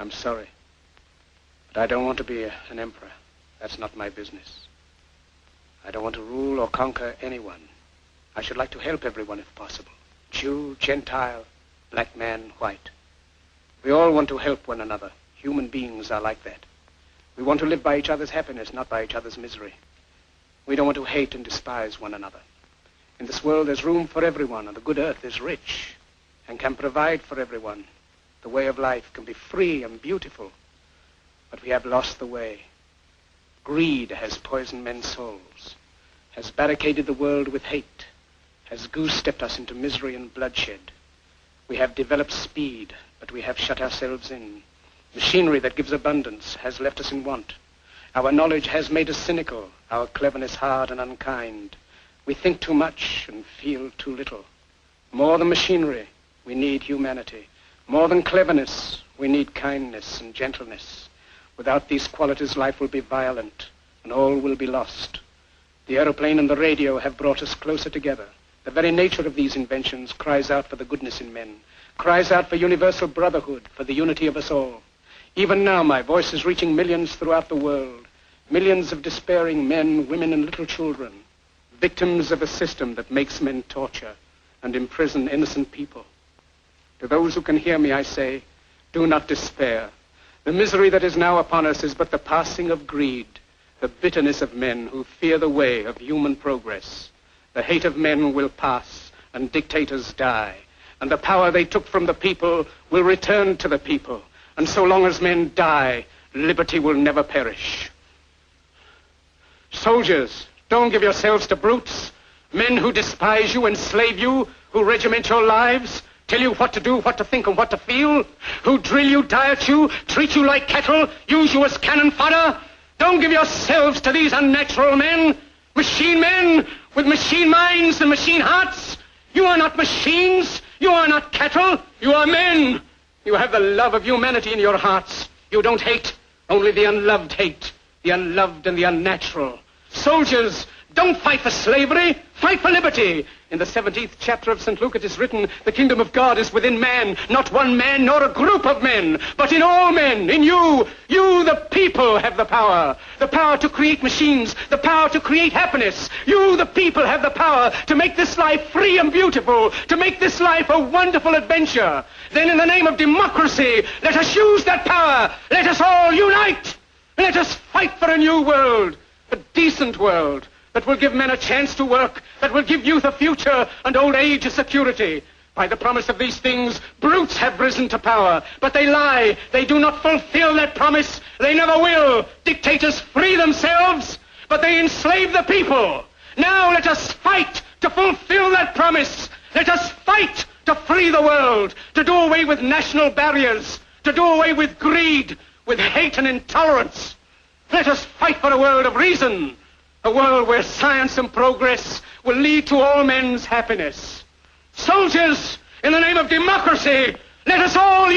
I'm sorry. But I don't want to be an emperor. That's not my business. I don't want to rule or conquer anyone. I should like to help everyone if possible. Jew, Gentile, black man, white. We all want to help one another. Human beings are like that. We want to live by each other's happiness, not by each other's misery. We don't want to hate and despise one another. In this world, there's room for everyone, and the good earth is rich and can provide for everyone. The way of life can be free and beautiful, but we have lost the way. Greed has poisoned men's souls, has barricaded the world with hate, has goose-stepped us into misery and bloodshed. We have developed speed, but we have shut ourselves in. Machinery that gives abundance has left us in want. Our knowledge has made us cynical, our cleverness hard and unkind. We think too much and feel too little. More than machinery, we need humanity. More than cleverness, we need kindness and gentleness. Without these qualities, life will be violent and all will be lost. The aeroplane and the radio have brought us closer together. The very nature of these inventions cries out for the goodness in men, cries out for universal brotherhood, for the unity of us all. Even now, my voice is reaching millions throughout the world, millions of despairing men, women, and little children, victims of a system that makes men torture and imprison innocent people. To those who can hear me, I say, do not despair. The misery that is now upon us is but the passing of greed, the bitterness of men who fear the way of human progress. The hate of men will pass, and dictators die, and the power they took from the people will return to the people. And so long as men die, liberty will never perish. Soldiers, don't give yourselves to brutes, men who despise you, enslave you, who regiment your lives, tell you what to do, what to think, and what to feel, who drill you, diet you, treat you like cattle, use you as cannon fodder. Don't give yourselves to these unnatural men with machine minds and machine hearts. You are not machines. You are not cattle. You are men. You have the love of humanity in your hearts. You don't hate. Only the unloved hate. The unloved and the unnatural. Soldiers, don't fight for slavery. Fight for liberty. In the 17th chapter of St. Luke it is written, the kingdom of God is within man, not one man nor a group of men, but in all men, in you. You, the people, have the power to create machines, the power to create happiness. You, the people, have the power to make this life free and beautiful, to make this life a wonderful adventure. Then in the name of democracy, let us use that power. Let us all unite. Let us fight for a new world, a decent world, that will give men a chance to work, that will give youth a future and old age a security. By the promise of these things, brutes have risen to power, but they lie. They do not fulfill that promise. They never will. Dictators free themselves, but they enslave the people. Now let us fight to fulfill that promise. Let us fight to free the world, to do away with national barriers, to do away with greed, with hate and intolerance. Let us fight for a world of reason, a world where science and progress will lead to all men's happiness. Soldiers, in the name of democracy, let us all